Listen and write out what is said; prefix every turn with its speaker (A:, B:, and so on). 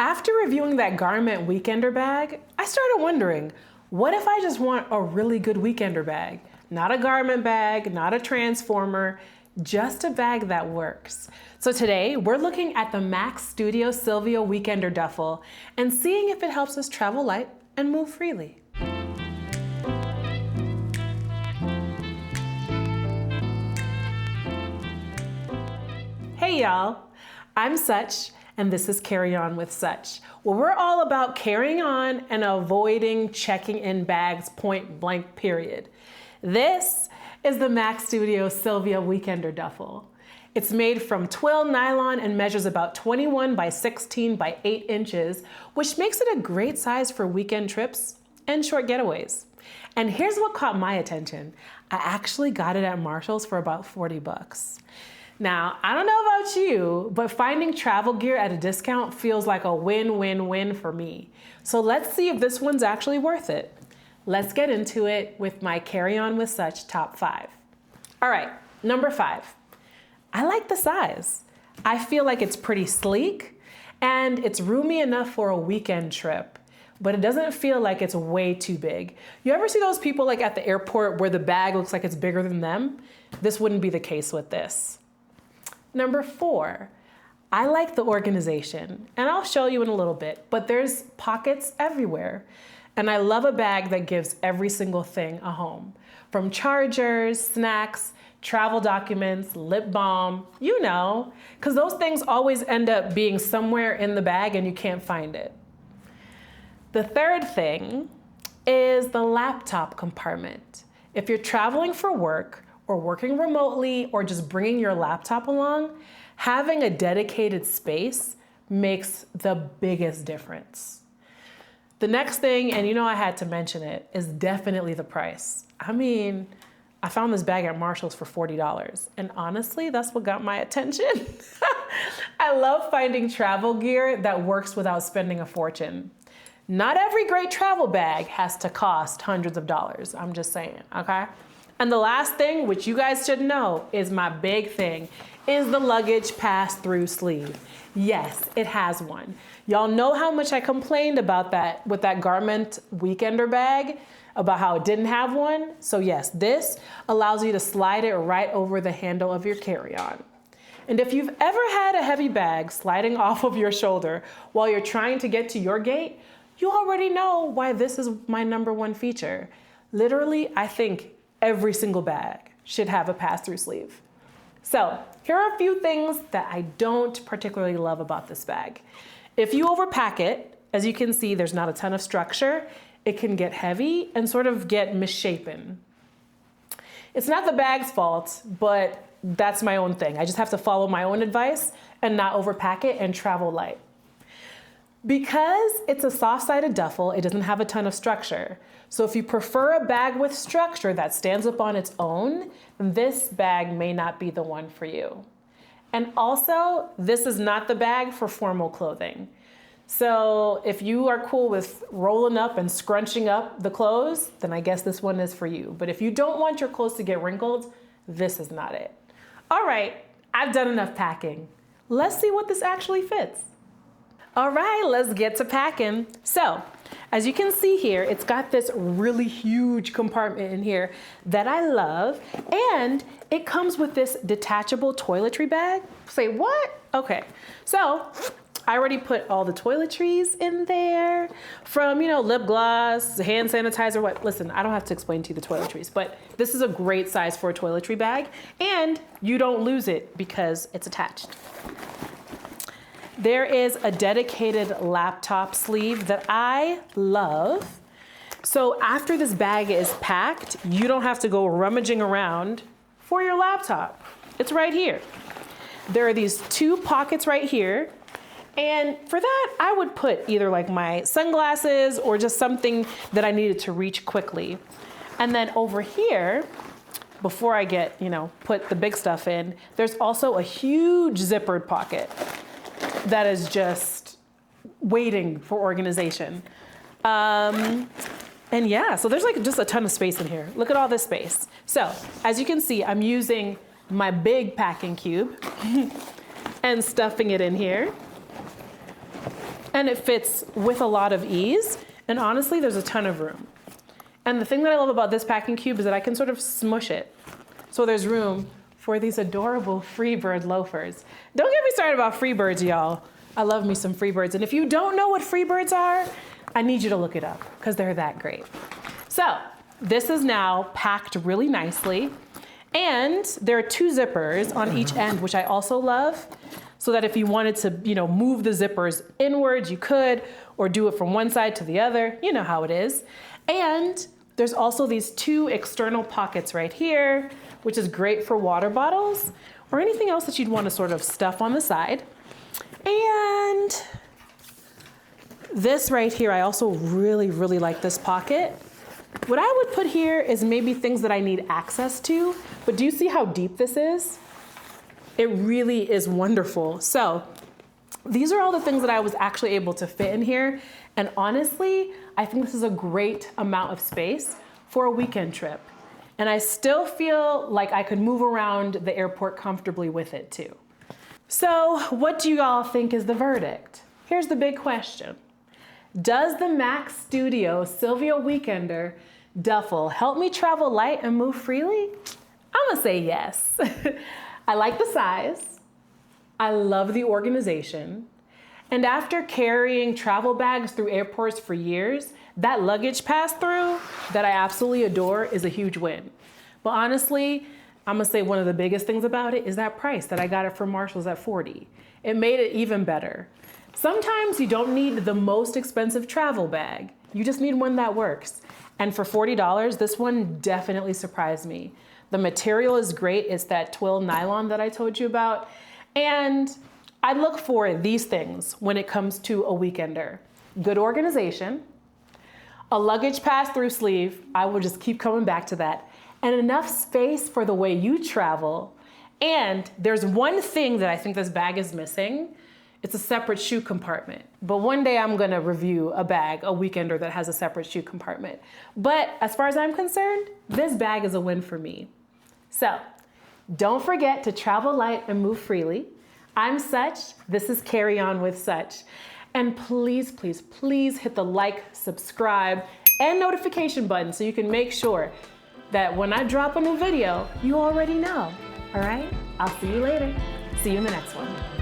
A: After reviewing that Garment Weekender bag, I started wondering, what if I just want a really good weekender bag? Not a garment bag, not a transformer, just a bag that works. So today, we're looking at the Max Studio Sylvia Weekender Duffle and seeing if it helps us travel light and move freely. Hey y'all, I'm Such, and this is Carry On with Such, where we're all about carrying on and avoiding checking in bags point blank period. This is the Max Studio Sylvia Weekender Duffle. It's made from Twill Nylon and measures about 21 by 16 by 8 inches, which makes it a great size for weekend trips and short getaways. And here's what caught my attention. I actually got it at Marshall's for about 40 bucks. Now, I don't know about you, but finding travel gear at a discount feels like a win-win-win for me. So let's see if this one's actually worth it. Let's get into it with my Carry On with Such top 5. All right, number 5. I like the size. I feel like it's pretty sleek and it's roomy enough for a weekend trip, but it doesn't feel like it's way too big. You ever see those people like at the airport where the bag looks like it's bigger than them? This wouldn't be the case with this. Number 4, I like the organization, and I'll show you in a little bit, but there's pockets everywhere. And I love a bag that gives every single thing a home. From chargers, snacks, travel documents, lip balm, you know, because those things always end up being somewhere in the bag and you can't find it. The third thing is the laptop compartment. If you're traveling for work, or working remotely, or just bringing your laptop along, having a dedicated space makes the biggest difference. The next thing, and you know I had to mention it, is definitely the price. I mean, I found this bag at Marshall's for $40, and honestly, that's what got my attention. I love finding travel gear that works without spending a fortune. Not every great travel bag has to cost hundreds of dollars, I'm just saying, okay? And the last thing, which you guys should know, is my big thing, is the luggage pass-through sleeve. Yes, it has one. Y'all know how much I complained about that with that Garment Weekender bag, about how it didn't have one. So yes, this allows you to slide it right over the handle of your carry-on. And if you've ever had a heavy bag sliding off of your shoulder while you're trying to get to your gate, you already know why this is my #1 feature. Literally, I think every single bag should have a pass-through sleeve. So here are a few things that I don't particularly love about this bag. If you overpack it, as you can see, there's not a ton of structure. It can get heavy and sort of get misshapen. It's not the bag's fault, but that's my own thing. I just have to follow my own advice and not overpack it and travel light. Because it's a soft-sided duffel, it doesn't have a ton of structure. So if you prefer a bag with structure that stands up on its own, this bag may not be the one for you. And also, this is not the bag for formal clothing. So if you are cool with rolling up and scrunching up the clothes, then I guess this one is for you. But if you don't want your clothes to get wrinkled, this is not it. All right, I've done enough packing. Let's see what this actually fits. All right, let's get to packing. So, as you can see here, it's got this really huge compartment in here that I love, and it comes with this detachable toiletry bag. Say what? Okay, so I already put all the toiletries in there from, you know, lip gloss, hand sanitizer, what? Listen, I don't have to explain to you the toiletries, but this is a great size for a toiletry bag, and you don't lose it because it's attached. There is a dedicated laptop sleeve that I love. So after this bag is packed, you don't have to go rummaging around for your laptop. It's right here. There are these 2 pockets right here. And for that, I would put either like my sunglasses or just something that I needed to reach quickly. And then over here, before I get, you know, put the big stuff in, there's also a huge zippered pocket that is just waiting for organization. And yeah, so there's like just a ton of space in here. Look at all this space. So as you can see, I'm using my big packing cube and stuffing it in here. and it fits with a lot of ease. And honestly, there's a ton of room. And the thing that I love about this packing cube is that I can sort of smush it. So there's room for these adorable Freebird loafers. Don't get me started about Freebirds, y'all. I love me some Freebirds. And if you don't know what Freebirds are, I need you to look it up because they're that great. So this is now packed really nicely. And there are 2 zippers on each end, which I also love. So that if you wanted to, move the zippers inwards, you could, or do it from one side to the other. You know how it is. And there's also these 2 external pockets right here, which is great for water bottles or anything else that you'd want to sort of stuff on the side. And this right here, I also really, really like this pocket. What I would put here is maybe things that I need access to, but do you see how deep this is? It really is wonderful. So these are all the things that I was actually able to fit in here. And honestly, I think this is a great amount of space for a weekend trip. And I still feel like I could move around the airport comfortably with it too. So what do you all think is the verdict? Here's the big question. Does the Max Studio Sylvia Weekender Duffle help me travel light and move freely? I'm gonna say yes. I like the size. I love the organization. And after carrying travel bags through airports for years, that luggage pass-through that I absolutely adore is a huge win. But honestly, I'm gonna say one of the biggest things about it is that price that I got it from Marshall's at $40. It made it even better. Sometimes you don't need the most expensive travel bag. You just need one that works. And for $40, this one definitely surprised me. The material is great. It's that Twill Nylon that I told you about. And I look for these things when it comes to a weekender. Good organization, a luggage pass-through sleeve. I will just keep coming back to that. And enough space for the way you travel. And there's one thing that I think this bag is missing. It's a separate shoe compartment. But one day I'm gonna review a bag, a weekender that has a separate shoe compartment. But as far as I'm concerned, this bag is a win for me. So don't forget to travel light and move freely. I'm Such, this is Carry On with Such. And please, please, please hit the like, subscribe, and notification button so you can make sure that when I drop a new video, you already know, all right? I'll see you later. See you in the next one.